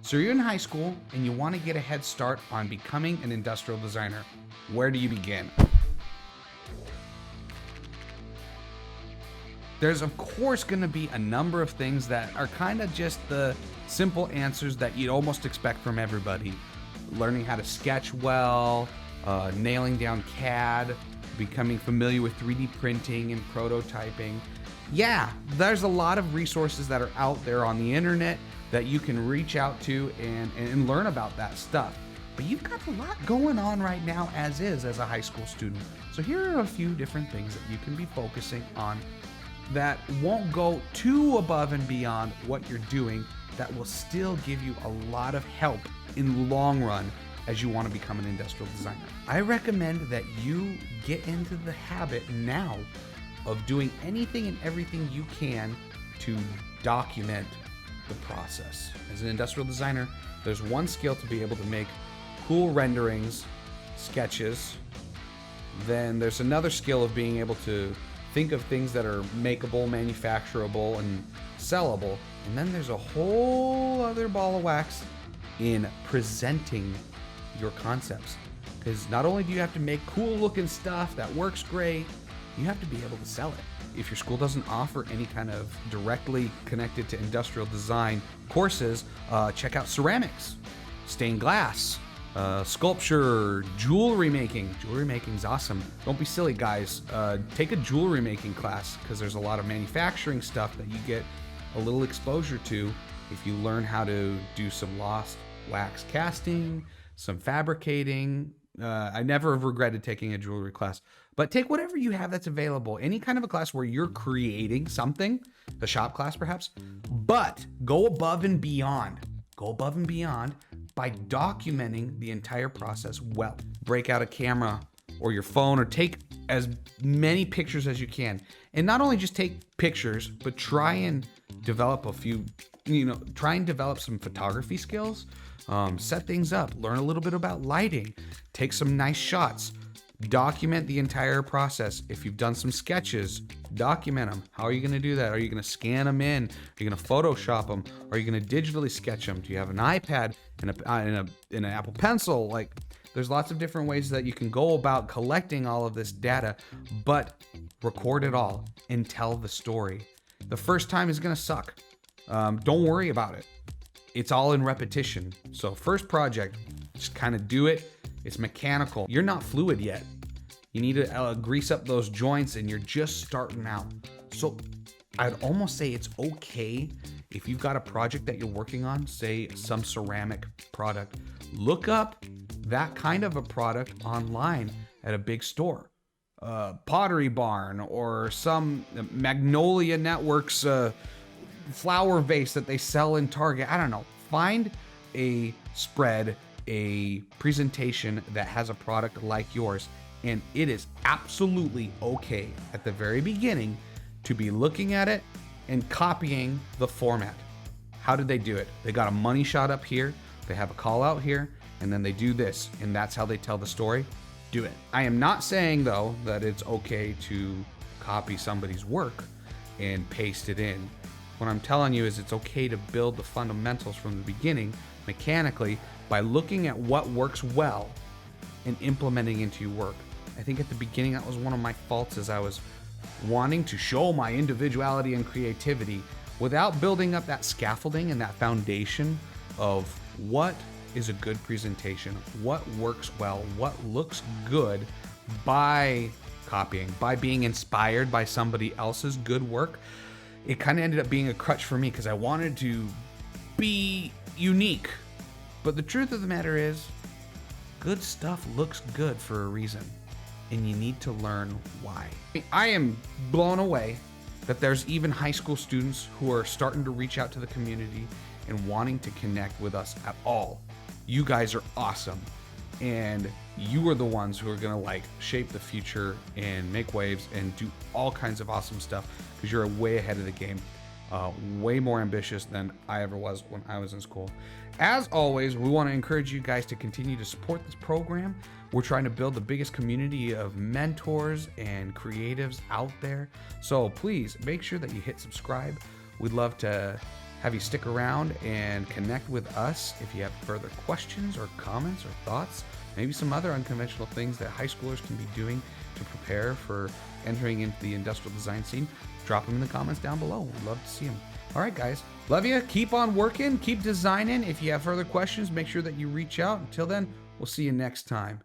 So you're in high school and you want to get a head start on becoming an industrial designer. Where do you begin? There's of course going to be a number of things that are kind of just the simple answers that you'd almost expect from everybody. Learning how to sketch well, nailing down CAD, becoming familiar with 3D printing and prototyping. Yeah, there's a lot of resources that are out there on the internet that you can reach out to and learn about that stuff. But you've got a lot going on right now as a high school student. So here are a few different things that you can be focusing on that won't go too above and beyond what you're doing, that will still give you a lot of help in the long run as you want to become an industrial designer. I recommend that you get into the habit now of doing anything and everything you can to document the process. As an industrial designer, there's one skill to be able to make cool renderings, sketches. Then there's another skill of being able to think of things that are makeable, manufacturable, and sellable. And then there's a whole other ball of wax in presenting your concepts. Because not only do you have to make cool looking stuff that works great, you have to be able to sell it. If your school doesn't offer any kind of directly connected to industrial design courses, check out ceramics, stained glass, sculpture, jewelry making. Jewelry making is awesome. Don't be silly, guys. Take a jewelry making class because there's a lot of manufacturing stuff that you get a little exposure to if you learn how to do some lost wax casting, some fabricating. I never have regretted taking a jewelry class, but take whatever you have that's available. Any kind of a class where you're creating something, a shop class perhaps, but go above and beyond. Go above and beyond by documenting the entire process well. Break out a camera or your phone or take as many pictures as you can. And not only just take pictures, but try and develop try and develop some photography skills. Set things up, learn a little bit about lighting, take some nice shots, document the entire process. If you've done some sketches, document them. How are you going to do that? Are you going to scan them in? Are you going to Photoshop them? Are you going to digitally sketch them? Do you have an iPad and an Apple Pencil? Like, there's lots of different ways that you can go about collecting all of this data, but record it all and tell the story. The first time is going to suck. Don't worry about it. It's all in repetition. So first project, just kind of do it. It's mechanical. You're not fluid yet. You need to grease up those joints and you're just starting out. So I'd almost say it's okay if you've got a project that you're working on, say some ceramic product, look up that kind of a product online at a big store. Pottery Barn or some Magnolia Networks flower vase that they sell in Target. I don't know. Find a spread, a presentation that has a product like yours, and it is absolutely okay at the very beginning to be looking at it and copying the format. How did they do it? They got a money shot up here, they have a call out here, and then they do this, and that's how they tell the story. Do it. I am not saying though that it's okay to copy somebody's work and paste it in. What I'm telling you is it's okay to build the fundamentals from the beginning mechanically by looking at what works well and implementing into your work. I think at the beginning that was one of my faults, as I was wanting to show my individuality and creativity without building up that scaffolding and that foundation of what is a good presentation, what works well, what looks good by copying, by being inspired by somebody else's good work. It kind of ended up being a crutch for me because I wanted to be unique. But the truth of the matter is, good stuff looks good for a reason, and you need to learn why. I am blown away that there's even high school students who are starting to reach out to the community and wanting to connect with us at all. You guys are awesome, and you are the ones who are gonna shape the future and make waves and do all kinds of awesome stuff because you're way ahead of the game, way more ambitious than I ever was when I was in school. As always, we want to encourage you guys to continue to support this program. We're trying to build the biggest community of mentors and creatives out there. So please make sure that you hit subscribe. We'd love to have you stick around and connect with us if you have further questions or comments or thoughts, maybe some other unconventional things that high schoolers can be doing to prepare for entering into the industrial design scene. Drop them in the comments down below. We'd love to see them. All right, guys. Love you. Keep on working. Keep designing. If you have further questions, make sure that you reach out. Until then, we'll see you next time.